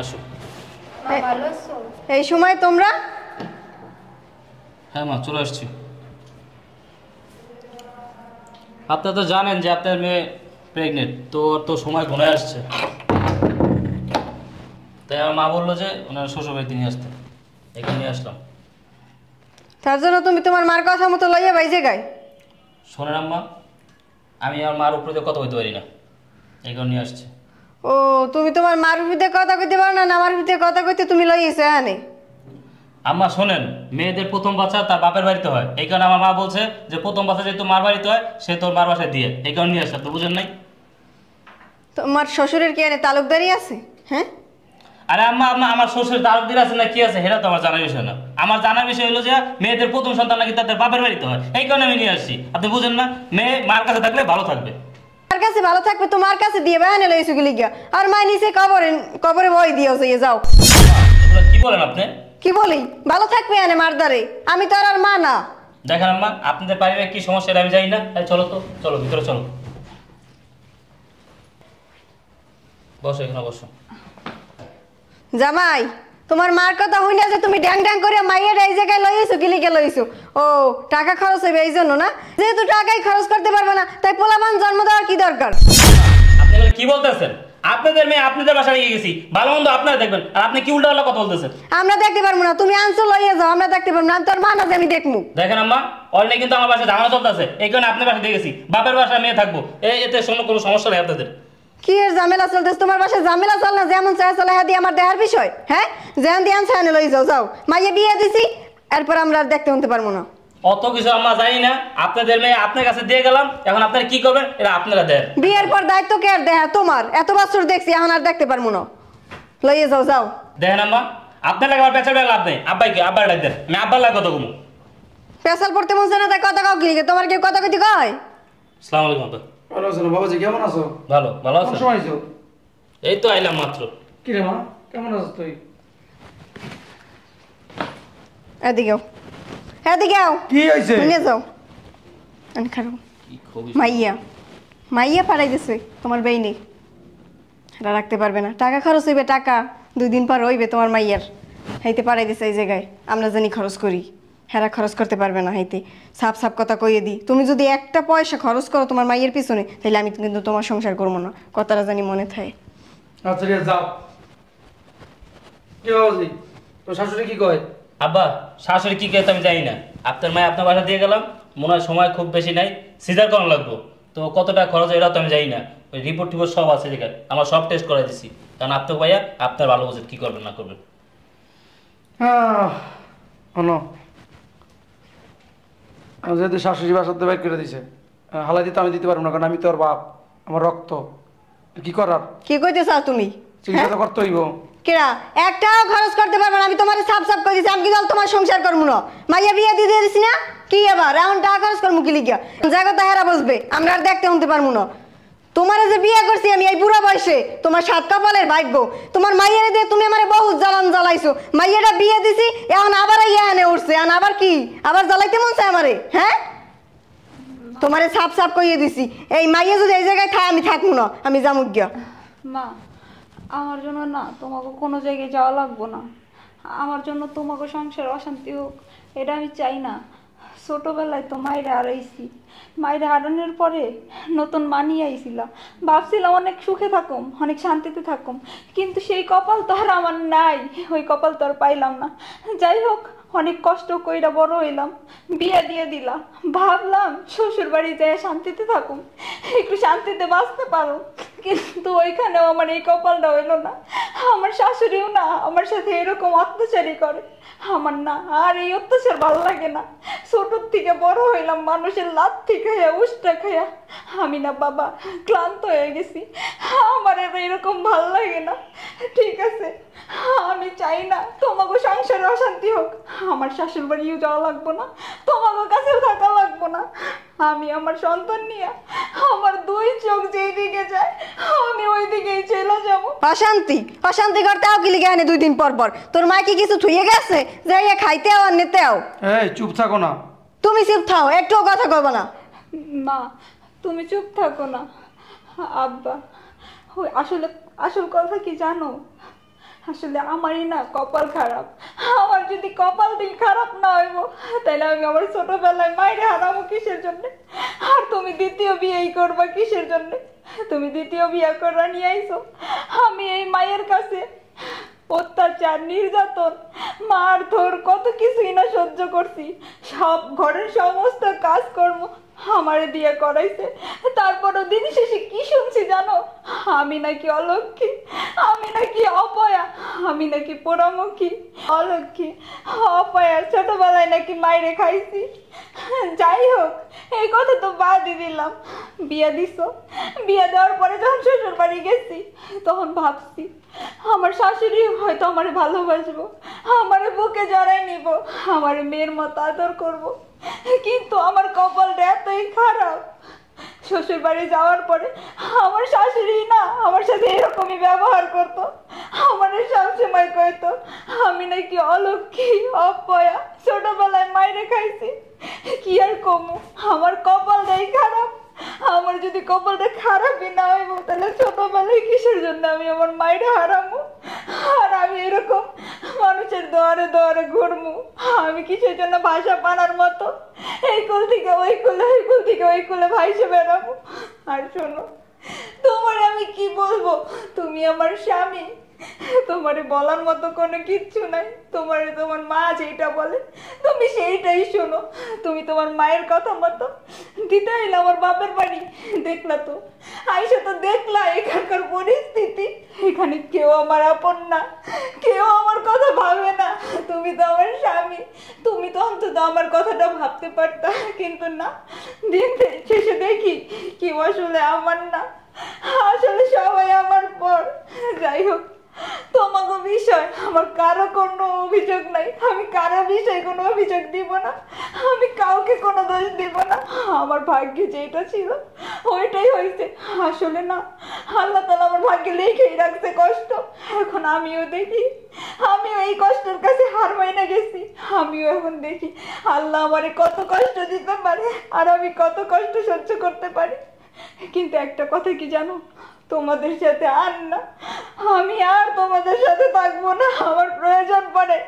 আসো। ভালো আছো? এই সময় তোমরা? হ্যাঁ মা, চলে আসছি। আপনারা তো জানেন যে আপনার মেয়ে প্রেগনেন্ট, তো সময় ঘনে আসছে, তাই আমার মা বললো যে ওনার শ্বশুরবাড়িতে নিয়ে আসতে, এখানে নিয়ে আসলাম। তার জন্য তুমি তোমার মার কথা মতো লইয়া বাইজে গাই? শোনেন আম্মা, আমি আমার মার উপরে দিয়ে কথা বলতে পারি না, এই কারণে নিয়ে আসছে। ও, তুমি তোমার মার ভিতরে কথা কইতে পারো না, আমার ভিতরে কথা কইতে তুমি লইয়েছো আনে? আম্মা শোনেন, মেয়েদের প্রথম বাচ্চা তার বাপের বাড়িতে হয়, এই কারণে আমার মা বলছে যে প্রথম বাচ্চা যেহেতু মার বাড়িতে হয়, সে তোর মার বাসায় দিয়ে, এই কারণে নিয়ে আসছে। তো বুঝেন নাই? তোমার শ্বশুরের কি আনে তালুকদারি আছে? হ্যাঁ, আরে আম্মা, আমার শ্বশুর তারকদিন আছে না কি আছে, সেটা তো আমার জানার বিষয় না। আমার জানার বিষয় হলো যে মেয়েদের প্রথম সন্তান নাকি তাদের বাপের বাড়িতে হয়, এই কারণে আমি নিয়ে আসছি। আপনি বুঝেন না? মেয়ে মার কাছে থাকলে ভালো থাকবে। আমার কাছে ভালো থাকবে, তোমার কাছে দিয়ে বাহানে লইছো গিলি গিয়া, আর মাই নিচে কবরে কবরে বই দিও যে যাও। এগুলো কি বলেন আপনি? কি বলি? ভালো থাকবে আনে মারদারে, আমি তো আর মা না। দেখেন আম্মা, আপনাদের পারিবারিক কি সমস্যা এটা আমি জানি না, তাই চলো তো, চলো ভিতরে চলো, বসো এখানে বসো। জামাই, তোমার মার কথা হই না যে তুমি ড্যাং ড্যাং করে মাইয়ের এই জায়গায় লইছো গিলিকে লইছো? ও, টাকা খরচ হবে এই জন্য না? যেহেতু টাকাই খরচ করতে পারবে না, তাই পোলাপান জন্ম দেওয়ার কি দরকার? আপনি এগুলো কি বলতেছেন? আপনাদের মেয়ে আপনাদের বাসায় নিয়ে গেছি, ভালো মন্দ আপনারা দেখবেন, আর আপনি কি উল্টা পাল্টা কথা বলতেছেন? আমরা দেখতে পারবো না, তুমি আনছো লইয়া যাও, আমরা দেখতে পারবো না। তোর মা না যে আমি দেখবো? দেখেন আম্মা, অলরেডি কিন্তু আমার বাসায় ঝামেলা চলতেছে, এই কারণে আপনার বাসায় দিয়ে গেছি। বাপের বাসায় মেয়ে থাকবো, এতে কোনো সমস্যা নেই আপনাদের। কি এর ঝামেলা চলতেছে? তোমার বাসায় ঝামেলা চল না, যেমন চায় চলে হ্যাঁ দিয়ে আমার দেহার বিষয়? হ্যাঁ, যেমন দিয়ে আনছে আনে লই যাও, যাও। মাইয়ে বিয়ে দিছি, এরপর আমরা আর দেখতে উনতে পারবো না। অত কিছু আম্মা জানি না, আপনাদের মেয়ে আপনার কাছে দিয়ে গেলাম, এখন আপনারা কি করবেন এটা আপনারা দেন। বিয়ের পর দায়িত্ব কে আর দেহা তোমার? এত বছর দেখছি, এখন আর দেখতে পারবো না। লইয়ে যাও, যাও। দেখেন আম্মা, আপনার লাগে আমার পেছার লাভ নেই, আব্বাইকে আব্বার ডাক দেন, আমি আব্বার লাগে কথা কমু। পেশাল পড়তে মন চায় না, তাই কথা কাউ লিখে? তোমার কেউ কথা কইতে কয়? আসসালামু আলাইকুম আব্বা। ভালো আছো বাবাজি? কেমন আছো? ভালো ভালো আছেন? সময় আইছো? এই তো আইলাম মাত্র। কি রে মা, কেমন আছো তুই? এদিকেও, এদিকেও। কি হয়েছে? নিয়ে যাও। আমি খারাপ কি খবর? মাইয়া, মাইয়া পাঠাই দিছে তোমার বেইনি, এটা রাখতে পারবে না। টাকা খরচ হইবে, টাকা 2 দিন পর হইবে তোমার মাইয়ার, হাইতে পাঠাই দিছে এই জায়গায়। আমরা জানি খরচ করি, হেরা খরচ করতে পারবে না। হাইতে সাপ সাপ কথা কইয়ে দিই, তুমি যদি একটা পয়সা খরচ করো তোমার মাইয়ের পিছনে, তাহলে আমি কিন্তু তোমার সংসার করবো না, কথাটা জানি মনে থাকে। আচ্ছা ঠিক আছে, যাও। কি বাবাজি, তোর শাশুড়ি কি কয়? আব্বা, শাশুড়ি কি খেতে আমি জানি না, আপনার মায়ে আপনার বাসা দিয়ে গেলাম, মনে হয় সময় খুব বেশি নাই, সিজার করানো লাগবো, তো কত টাকা খরচ হয় এটা তো আমি জানি না। ওই রিপোর্ট টিপোর্ট সব আছে যেখানে, আমরা সব টেস্ট করে দিছি, কারণ আপনার ভাইয়া আপনার ভালো বোঝেন কি করবেন না করবেন। শোনো, যেহেতু শাশুড়ি বাসাতে বাইর করে দিছে, হালাই দিতে আমি দিতে পারবো না, কারণ আমি তোর বাপ, আমার রক্ত। কি করার? কি কইতে চাও তুমি? চিকিৎসা তো করতে হইব। কেরা একটাও খরচ করতে পারবে না, আমি তোমার সাপ সাপ করে দিছি। আমি কি দল তোমার সংসার করবো না? মাইয়া বিয়ে দিয়ে দিছি না, কি এবার এখন টাকা খরচ করবো কি লিগা? জায়গা তো হেরা বসবে, আমরা আর দেখতে উনতে পারবো না। তোমারে যে বিয়ে করছি আমি এই বুড়া বয়সে, তোমার 7 কপালের ভাগ্য। তোমার মাইয়ারে দিয়ে তুমি আমারে বহুত জ্বালান জ্বালাইছো, মাইয়াটা বিয়ে দিছি, এখন আবার ইয়া এনে উঠছে, এখন আবার কি আবার জ্বালাইতে মন চায় আমারে? হ্যাঁ, তোমারে সাপ সাপ কইয়ে দিছি, এই মাইয়া যদি এই জায়গায় খায় আমি থাকবো না, আমি যামু গিয়া। মা, আমার জন্য না তোমাকে কোনো জায়গায় যাওয়া লাগবো না। আমার জন্য তোমাকে সংসার অশান্তি হোক এটা আমি চাই না। ছোটোবেলায় তো মায়ের হারাইছি, মায়ের হারানোর পরে নতুন মানিয়ে আইছিলাম, ভাবছিলাম অনেক সুখে থাকুম, অনেক শান্তিতে থাকুম, কিন্তু সেই কপাল তো আর আমার নাই, ওই কপাল তো আর পাইলাম না। যাই হোক, অনেক কষ্ট কইরা বড় হইলাম, বিয়ে দিয়ে দিলাম, ভাবলাম শ্বশুর বাড়ি যেয়ে শান্তিতে থাকুম, একটু শান্তিতে বাঁচতে পারো, কিন্তু ওইখানেও আমার এই কপালটা হইলো না। আমার শাশুড়িও না আমার সাথে এরকম অত্যাচারই করে, আমার না আর এই অত্যাচার ভালো লাগে না। ছোটোর থেকে বড় হইলাম মানুষের লাথি খাইয়া উষ্টা খাইয়া, আমি না বাবা ক্লান্ত হয়ে গেছি, আমার আর এরকম ভালো লাগে না। ঠিক আছে, আমি চাই না তোমাকে সংসারে অশান্তি হোক, আমার শাশুড় বাড়িও যাওয়া লাগবো না, তোমাকে কাছেও থাকা লাগবো না। আমি আমার সন্তান নিয়ে আমার 2 চোখ যেই দিকে যায় আমি ওই দিকেই চলে যাবো। অশান্তি অশান্তি করতে আও কি লিগে আনে 2 দিন পর পর? তোর মা কি কিছু থুয়ে গেছে যে ইয়া খাইতে আও আর নিতে আও? এই চুপ থাকো না। তুমি চুপ থাও, একটুও কথা কইব না। মা, তুমি চুপ থাকো না। আব্বা, ওই আসল কথা কি জানো? আসলে আমারই না কপাল খারাপ। আমার যদি কপাল দিন খারাপ না হইব তাহলে আমি আমার ছোটবেলায় মায়ের হারাবো কিসের জন্য? আর তুমি দ্বিতীয় বিয়েই করবা কিসের জন্য? তুমি দ্বিতীয় বিয়ে করে নিয়ে আইছো। আমি এই মায়ের কাছে অত্যাচার, নির্যাতন, মারধর কত কিছুই না সহ্য করছি। সব ঘরের সমস্ত কাজকর্ম আমারে দিয়ে করাইছে। তারপরও দিন শেষে কি শুনছি জানো? আমি নাকি অলক্ষী, আমি নাকি অপয়া, আমি নাকি পোড়ামুখী, অলক্ষী অপয়া, ছোটবেলায় নাকি মাইরে খাইছি। যাই হোক, এই কথা তো বাদই দিলাম। বিয়া দিছো, বিয়া দেওয়ার পরে যখন শ্বশুর বাড়ি গেছি তখন ভাবছি আমার শাশুড়ি হয়তো আমারে ভালোবাসবো, আমারে বুকে জড়াই নিব, আমার মেয়ের মতো আদর করবো। কিন্তু আমার কপালটা এতই খারাপ, শ্বশুর বাড়ি যাওয়ার পরে আমার শাশুড়ি না আমার সাথে এরকমই ব্যবহার করতো। আমার সবসময় কইতো আমি নাকি অলক্ষী, অপয়া, ছোটবেলায় মাইরে খাইছি। কি আর কমু, আমার কপালটাই খারাপ। আমার যদি কপালটা খারাপই না হইব তাহলে ছোটবেলায় কিসের জন্য আমি আমার মায়ের হারামু? আর আমি এরকম মানুষের দোয়ারে দোয়ারে ঘুরমু? আমি কিসের জন্য ভাষা পানার মতো এই কুল থেকে ওই কুলে, ওই কুল থেকে ওই কুলে ভাইসে বেড়াবো? আর শোনো, তোমার আমি কি বলবো, তুমি আমার স্বামী, তোমারে বলার মতো কোনো কিচ্ছু নাই। তোমারে তোমার মা যেটা বলে তুমি সেইটাই শোনো। তুমি তোমার মায়ের কথা মতো দিতে আইলে আমার বাপের বাড়ি, দেখলা তো আইসা তো দেখলা এখানকার পরিস্থিতি। এখানে কেউ আমার আপন না, কেউ আমার কথা ভাবে না। তুমি তো আমার স্বামী, তুমি তো অন্তত আমার কথাটা ভাবতে পারতা, কিন্তু না। দিন শেষে দেখি কি আসলে আমার না, আসলে সবাই আমার পর। যাই হোক, তোমাকে বিষয় আমার কারো কোনো অভিযোগ নাই, আমি কারো বিষয়ে কোনো অভিযোগ দিব না, আমি কাউকে কোনো দোষ দিব না। আমার ভাগ্যে যেটা ছিল ওইটাই হয়েছে। আসলে না, আল্লাহ তাআলা আমার ভাগ্যে লিখেই রাখছে কষ্ট। এখন আমিও দেখি, আমিও এই কষ্টের কাছে হার মাইনা গেছি। আমিও এখন দেখি আল্লাহ আমারে কত কষ্ট দিতে পারে আর আমি কত কষ্ট সহ্য করতে পারি। কিন্তু একটা কথা কি জানো, তোমাদের সাথে আর না, আমি আর তোমাদের সাথে থাকবো না। আমার প্রয়োজন পড়ে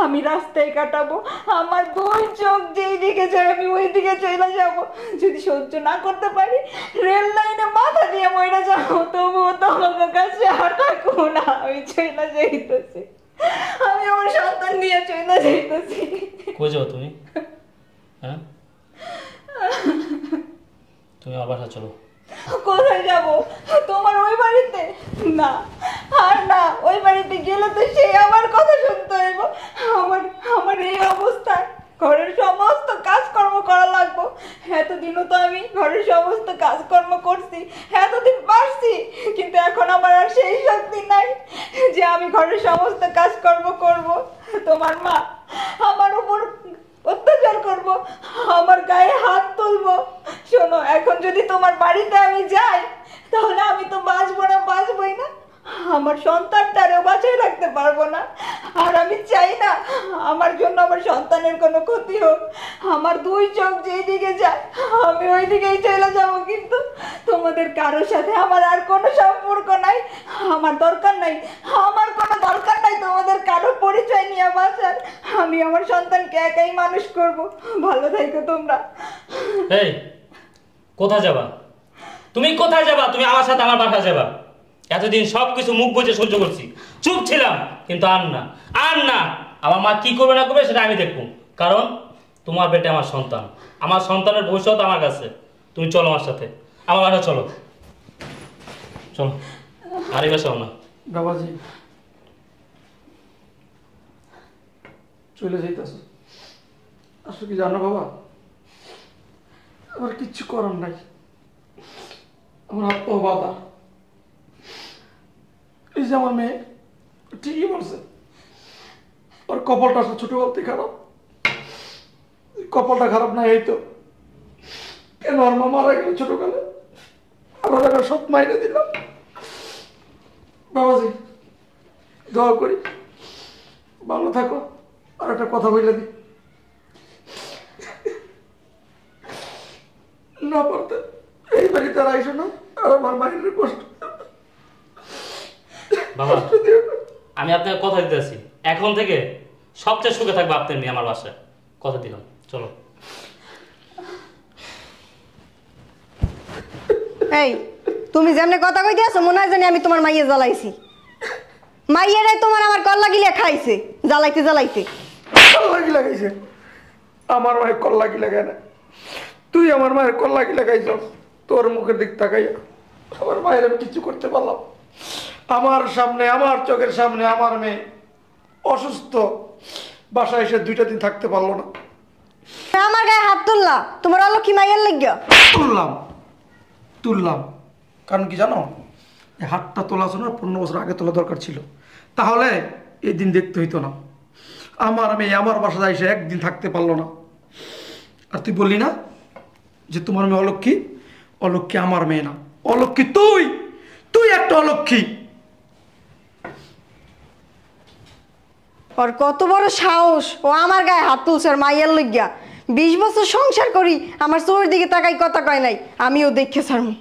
আমি রাস্তায় কাটাবো, আমার দুই চোখ যেই দিকে যায় আমি ওই দিকে চলে যাবো। যদি সহ্য না করতে পারি রেল লাইনে মাথা দিয়ে মরে যাবো, তবুও তোমাদের কাছে আর থাকবো না। আমি চলে যাইতেছি, আমি আমার সন্তান নিয়ে চলে যাইতেছি। কই যাও তুমি? হ্যাঁ, তুমি আমার বাসা চলো। কোথায় যাব? তোমার ওই বাড়িতে? না আর না, ওই বাড়িতে গেলে তো সেই আমার কথা শুনতে হইব। আমার আমার এই অবস্থায় ঘরের সমস্ত কাজকর্ম করা লাগবো। এতদিনও তো আমি ঘরের সমস্ত কাজকর্ম করছি, এতদিন পারছি, কিন্তু এখন আমার আর সেই শক্তি নাই যে আমি ঘরের সমস্ত কাজকর্ম করব। তোমার মা আমার উপর অত্যাচার করব, আমার গায়ে হাত তুলবো। শোনো, এখন যদি তোমার বাড়িতে আমি যাই তাহলে আমি তো বাঁচবো না, বাঁচবই না, আমার সন্তানটারেও বাঁচিয়ে রাখতে পারবো না। আর আমি চাই না আমার জন্য আমার সন্তানের কোনো ক্ষতি হোক। আমার দুই চোখ যেই দিকে যায় আমি ওই দিকেই চলে যাব। কিন্তু তোমাদের কারোর সাথে আমার আর কোনো সম্পর্ক নাই, আমার দরকার নাই, আমার কোনো দরকার নাই তোমাদের কারো পরিচয় নিয়ে বাঁচার। আমি আমার সন্তানকে একাই মানুষ করব। ভালো থাকো তোমরা। এই, কোথায় যাবা তুমি? কোথায় যাবা তুমি? আমার সাথে আমার বাসা যাবা। এতদিন সবকিছু মুখ বুঝে সহ্য করছি, চুপ ছিলাম, কিন্তু আর না, আর না। আমার মা কি করবে না করবে সেটা আমি দেখবো, কারণ তোমার বেটে আমার সন্তান, আমার সন্তানের ভবিষ্যৎ আমার কাছে। তুমি চলো আমার সাথে, আমার বাসা চলো, চলো। আর এই বাসাও না। বাবাজি চলে যাইতেছ, আসলে কি জানো বাবা, আমার কিচ্ছু করার নাই। আমার হাত পাও বাধা। এই যে আমার মেয়ে ঠিকই বলছে, ওর কপালটা আসলে ছোটবেলা থেকে খারাপ। কপালটা খারাপ না এই তো, কেন ওর মা মারা গেল ছোটকালে, আর ওরা সব মাইনে দিলাম। বাবাজি দোয়া করি ভালো থাকো। আর একটা কথা বলে দি, না পারতে এই বাড়িতে আর আইসো না, আর আমার মায়ের কষ্ট বাবা, দিও না। আমি আপনাকে কথা দিতেছি, এখন থেকে সবচেয়ে সুখে থাকবে আপনার মেয়ে আমার বাসায়, কথা দিলাম। চলো। এই তুমি যেমনি কথা কইতে আছো মনে হয় জানি আমি তোমার মাইয়ে জ্বালাইছি। মাইয়েরাই তোমার আমার কল্লা গিলে খাইছে জ্বালাইতে জ্বালাইতে। কল্লা কি লাগাইছে? আমার মায়ের কল্লা কি লাগায় না? তুই আমার মায়ের কল্লা কি লাগাইছ? তোর মুখের দিক তাকাইয়া আমার মায়ের আমি কিছু করতে পারলাম? আমার সামনে, আমার চোখের সামনে আমার মেয়ে অসুস্থ, বাসায় এসে 2টা দিন থাকতে পারলো না। আমার গায়ে হাত তুললা তোমার অলক্ষী মাইয়ের লাগিয়া? তুললাম কারণ কি জানো, এই হাতটা তোলা ছিল 15 বছর আগে তোলা দরকার ছিল, তাহলে এই দিন দেখতে হইতো না। আমার মেয়ে আমার বাসায় এসে একদিন থাকতে পারলো না। আর তুই বললি না যে তোমার মেয়ে অলক্ষী? অলক্ষী আমার মেয়ে না, অলক্ষী তুই। তুই একটা অলক্ষী। ওর কত বড় সাহস, ও আমার গায়ে হাত তুলছে আর মাইয়ের লাগিয়া। 20 বছর সংসার করি আমার চোখের দিকে তাকাই কথা কয় নাই, আমিও দেখে ছাড়মু।